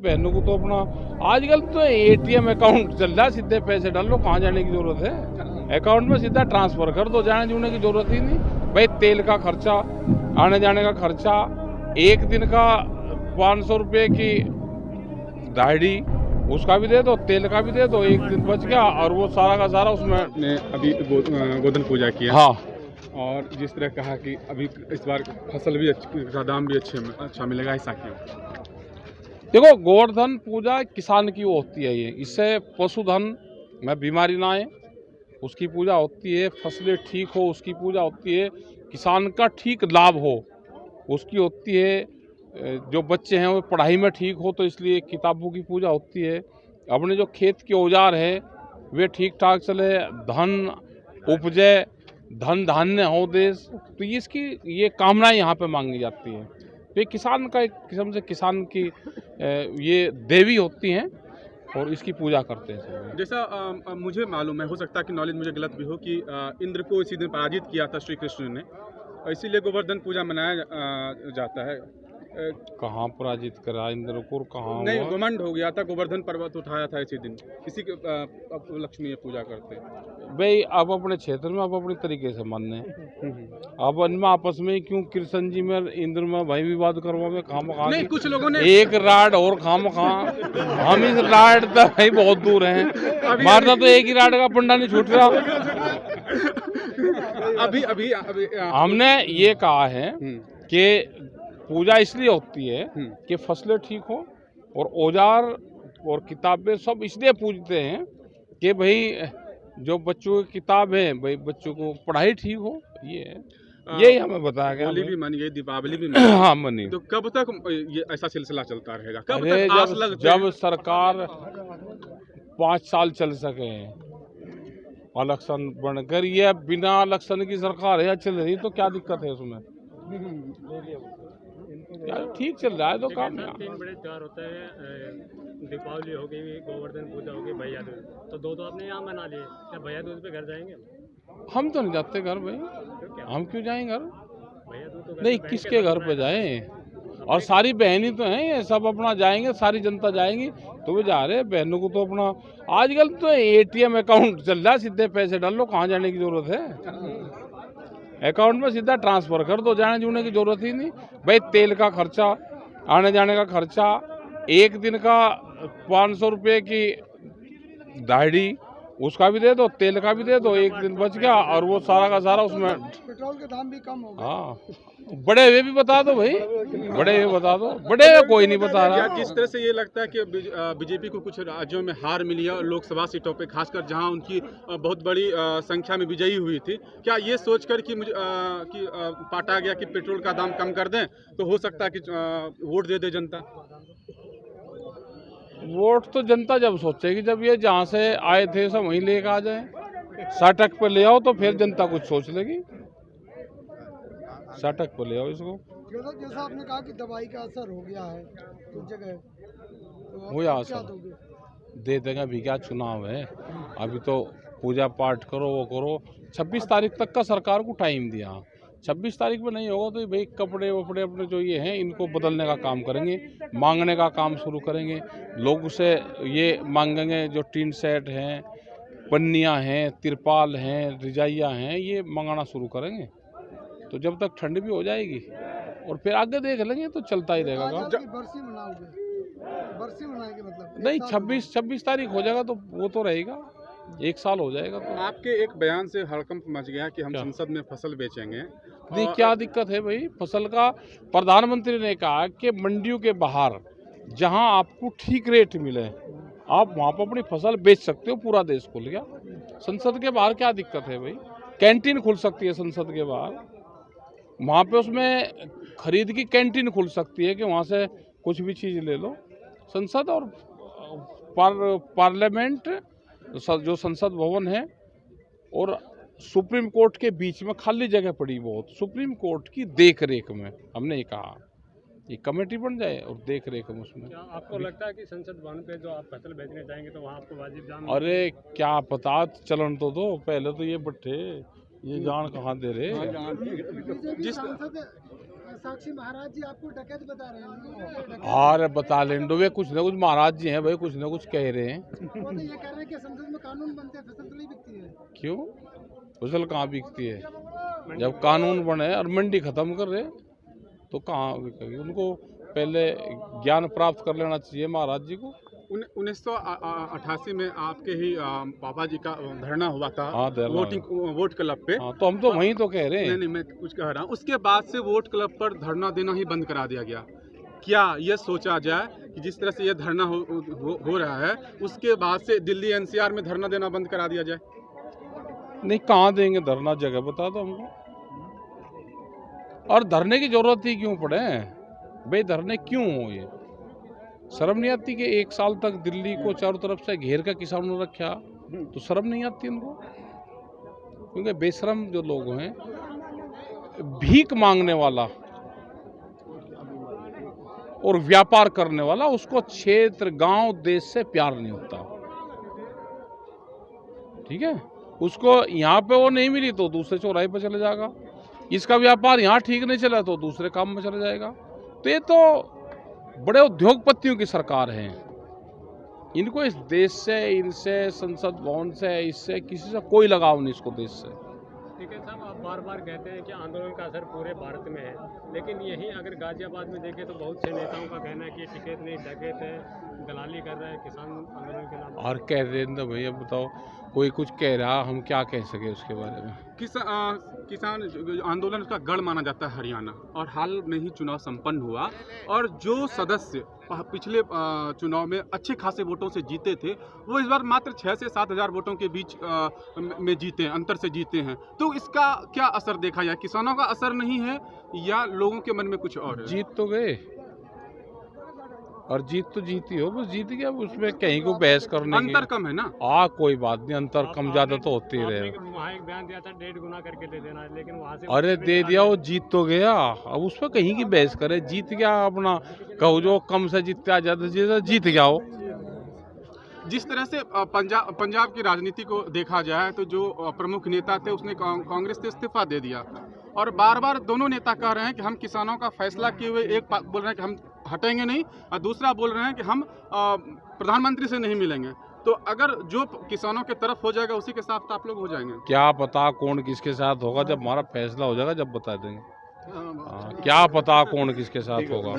बहनों को तो अपना आजकल तो एटीएम अकाउंट चल रहा है, सीधे पैसे डाल लो, कहाँ जाने की जरूरत है। अकाउंट में सीधा ट्रांसफर कर दो, जाने जुड़ने की जरूरत ही नहीं। भाई तेल का खर्चा, आने जाने का खर्चा, एक दिन का 500 रुपये की दाढ़ी उसका भी दे दो, तेल का भी दे दो, एक दिन बच गया और वो सारा का सारा उसमें। ने अभी गोधन पूजा किया। हाँ, और जिस तरह कहा कि अभी इस बार फसल भी का दाम भी अच्छा मिलेगा, ऐसा क्यों? देखो गोवर्धन पूजा किसान की होती है, ये इससे पशुधन में बीमारी ना आए उसकी पूजा होती है, फसलें ठीक हो उसकी पूजा होती है, किसान का ठीक लाभ हो उसकी होती है, जो बच्चे हैं वो पढ़ाई में ठीक हो तो इसलिए किताबों की पूजा होती है, अपने जो खेत के औजार है वे ठीक ठाक चले, धन उपजे, धन धान्य हो देश, तो इसकी ये कामनाएं यहाँ पे मांगी जाती है। तो ये किसान का एक किस्म से किसान की ये देवी होती हैं और इसकी पूजा करते हैं सब। जैसा मुझे मालूम है, हो सकता है कि नॉलेज मुझे गलत भी हो, कि इंद्र को इसी दिन पराजित किया था श्री कृष्ण ने, इसीलिए गोवर्धन पूजा मनाया जाता है। कहाँ पराजित करा इंद्र को, कहाँ नहीं, हुआ? घमंड हो गया था, गोवर्धन पर्वत उठाया था इसी दिन, इसी के उपलक्ष्य में ये पूजा करते हैं। भाई अब अपने क्षेत्र में अब अपने तरीके से मानने अब इनमें आपस में क्यों कृष्ण जी में इंद्र में भाई विवाद करवा में खाम खा नहीं, कुछ लोगों ने एक राड और खाम खा हम इस राड तक भाई बहुत दूर हैं, मारना तो एक ही राड का पंडा नहीं छूट रहा। अभी हमने ये कहा है कि पूजा इसलिए होती है कि फसलें ठीक हो और औजार और किताबें सब इसलिए पूजते हैं कि भाई जो बच्चों की किताब है भाई बच्चों को पढ़ाई ठीक हो, ये है। यही हमें बताया गया। होली भी मन गई, दीपावली भी मन हाँ मनी। तो कब तक ये ऐसा सिलसिला चलता रहेगा? कब अरे तक आस लगती है? जब सरकार 5 साल चल सके इलेक्शन बनकर, ये बिना इलेक्शन की सरकार है चल रही तो क्या दिक्कत है उसमें? यार ठीक चल रहा है तो काम। 3 बड़े त्योहार होते हैं, दीपावली हो गई, गोवर्धन पूजा हो गई, भैया दूज, तो दो आपने यहाँ मना लिए, क्या भैया दूज पे घर जाएंगे? हम तो नहीं जाते घर भाई, हम क्यों जाएं घर? भैया दूज तो नहीं, किसके घर पे जाएं? और सारी बहनी तो हैं, ये सब अपना जाएंगे, सारी जनता जाएंगी तो वे जा रहे हैं। बहनों को तो अपना आजकल तो एटीएम अकाउंट चल रहा है, सीधे पैसे डाल लो, कहाँ जाने की जरूरत है। अकाउंट में सीधा ट्रांसफर कर दो, जाने जुड़ने की जरूरत ही नहीं। भाई तेल का खर्चा, आने जाने का खर्चा, एक दिन का 500 रुपये की दाढ़ी उसका भी दे दो, तेल का भी दे दो, एक दिन बच गया और वो सारा का सारा उसमें। पेट्रोल के दाम भी कम हो गए। हाँ, बड़े हुए भी बता दो भाई, बड़े हुए बता दो, बड़े हुए कोई नहीं बता या रहा। जिस तरह से ये लगता है कि बीजेपी को कुछ राज्यों में हार मिली है और लोकसभा सीटों पे, खासकर जहां उनकी बहुत बड़ी संख्या में विजयी हुई थी, क्या ये सोचकर कि पाटा गया कि पेट्रोल का दाम कम कर दें तो हो सकता है कि वोट दे दे जनता? वोट तो जनता जब सोचेगी जब ये जहाँ से आए थे सब वहीं लेके आ जाए। साटक पे ले आओ तो फिर जनता कुछ सोच लेगी, साटक पे ले आओ इसको। जैसा आपने कहा कि दवाई का असर हो गया है कुछ जगह, तो हो या क्या असर दोगे? दे देंगे, अभी क्या चुनाव है, अभी तो पूजा पाठ करो वो करो। 26 तारीख तक का सरकार को टाइम दिया, 26 तारीख में नहीं होगा तो भाई कपड़े वपड़े अपने जो ये हैं इनको बदलने का काम करेंगे, मांगने का काम शुरू करेंगे, लोग से ये मांगेंगे जो टीन सेट हैं, पन्नियाँ हैं, तिरपाल हैं, रजाइयाँ हैं, ये मंगाना शुरू करेंगे। तो जब तक ठंड भी हो जाएगी और फिर आगे देख लेंगे, तो चलता ही रहेगा काम। आजाद की बरसी मनाओगे? बरसी मनाएंगे मतलब नहीं, 26 तारीख हो जाएगा तो वो तो रहेगा, 1 साल हो जाएगा तो। आपके एक बयान से हड़कंप मच गया कि हम क्या? संसद में फसल बेचेंगे। नहीं, क्या दिक्कत है भाई? फसल का प्रधानमंत्री ने कहा कि मंडियों के बाहर जहां आपको ठीक रेट मिले आप वहां पर अपनी फसल बेच सकते हो, पूरा देश खुल गया। संसद के बाहर क्या दिक्कत है भाई? कैंटीन खुल सकती है संसद के बाहर, वहां पे उसमें खरीद की कैंटीन खुल सकती है कि वहां से कुछ भी चीज़ ले लो। संसद और पार्लियामेंट जो संसद भवन है और सुप्रीम कोर्ट के बीच में खाली जगह पड़ी बहुत, सुप्रीम कोर्ट की देख रेख में हमने ये कहा ये कमेटी बन जाए और देख रेख में उसमें। क्या आपको लगता है कि संसद भवन पे जो आप फसल बेचने जाएंगे तो वहाँ आपको वाजिब दाम? अरे क्या पता, चलन तो दो पहले, तो ये बट्टे ये जान कहाँ दे रहे। बीजेपी साक्षी महाराज जी आपको डकैत बता रहे हैं। अरे बता लें वे कुछ ना कुछ महाराज जी हैं भाई, कुछ ना कुछ कह रहे हैं। वो तो ये कह रहे हैं कि संसद में कानून बनते हैं, फसल थोड़ी बिकती है। क्यों? फसल कहाँ बिकती है? जब कानून बने और मंडी खत्म कर रहे तो कहाँ बिकेगी? उनको पहले ज्ञान प्राप्त कर लेना चाहिए महाराज जी को। 1988 में आपके ही पापा जी का धरना हुआ था। हाँ, धरना वोट क्लब पे। हाँ, तो हम तो वहीं तो कह रहे हैं। नहीं, मैं कुछ कह रहा हूँ। उसके बाद से वोट क्लब पर धरना देना ही बंद करा दिया गया। क्या ये सोचा जाए कि जिस तरह से ये धरना हो रहा है, उसके बाद से दिल्ली एनसीआर में धरना देना बंद करा दिया जाए? नहीं, कहाँ देंगे धरना? जगह बता दो हमको। और धरने की जरूरत ही क्यों पड़े भाई? धरने क्यों हो? ये शर्म नहीं आती कि 1 साल तक दिल्ली को चारों तरफ से घेर कर किसानों ने रखा? तो शर्म नहीं आती उनको? क्योंकि बेशरम जो लोग हैं, भीख मांगने वाला और व्यापार करने वाला, उसको क्षेत्र, गांव, देश से प्यार नहीं होता। ठीक है? उसको यहाँ पे वो नहीं मिली तो दूसरे चौराहे पर चले जाएगा। इसका व्यापार यहाँ ठीक नहीं चला तो दूसरे काम में चला जाएगा। तो ये तो बड़े उद्योगपतियों की सरकार है। इनको इस देश से, इनसे, संसद भवन से, इससे किसी से कोई लगाव नहीं इसको देश से। ठीक है साहब, आप बार बार कहते हैं कि आंदोलन का असर पूरे भारत में है, लेकिन यही अगर गाजियाबाद में देखें तो बहुत से नेताओं का कहना है कि टिकट नहीं, डकैत है, दलाली कर रहा है किसान आंदोलन के नाम। और कह रहे हैं भैया, बताओ कोई कुछ कह रहा, हम क्या कह सके उसके बारे में? किसान आंदोलन का गढ़ माना जाता है हरियाणा, और हाल में ही चुनाव संपन्न हुआ, और जो सदस्य पिछले चुनाव में अच्छे खासे वोटों से जीते थे, वो इस बार मात्र 6 से 7 हज़ार वोटों के बीच में जीते हैं, अंतर से जीते हैं। तो इसका क्या असर देखा जाए? किसानों का असर नहीं है या लोगों के मन में कुछ और है? जीत तो गए, और जीत तो जीती हो, बस जीत गया, उसमें कहीं को बहस करने की अंतर कम है ना? कोई बात नहीं, अंतर कम ज्यादा तो होते ही रहे। वहाँ एक बयान दिया था 1.5 गुना करके दे देना, लेकिन वहाँ से अरे दे दिया, वो जीत तो गया, अब उस पर कहीं की बहस करे। जीत गया, अपना कहो जो कम से जीतता, ज्यादा से जीत गया हो। जिस तरह से पंजाब की राजनीति को देखा जाए तो जो प्रमुख नेता थे उसने कांग्रेस से इस्तीफा दे दिया, और बार बार दोनों नेता कह रहे हैं कि हम किसानों का फैसला किए हुए, एक बोल रहे हैं कि हम हटेंगे नहीं, और दूसरा बोल रहे हैं कि हम प्रधानमंत्री से नहीं मिलेंगे। तो अगर जो किसानों के तरफ हो जाएगा उसी के साथ आप लोग हो जाएंगे? क्या पता कौन किसके साथ होगा, जब हमारा फैसला हो जाएगा जब बता देंगे। क्या पता कौन किसके साथ होगा।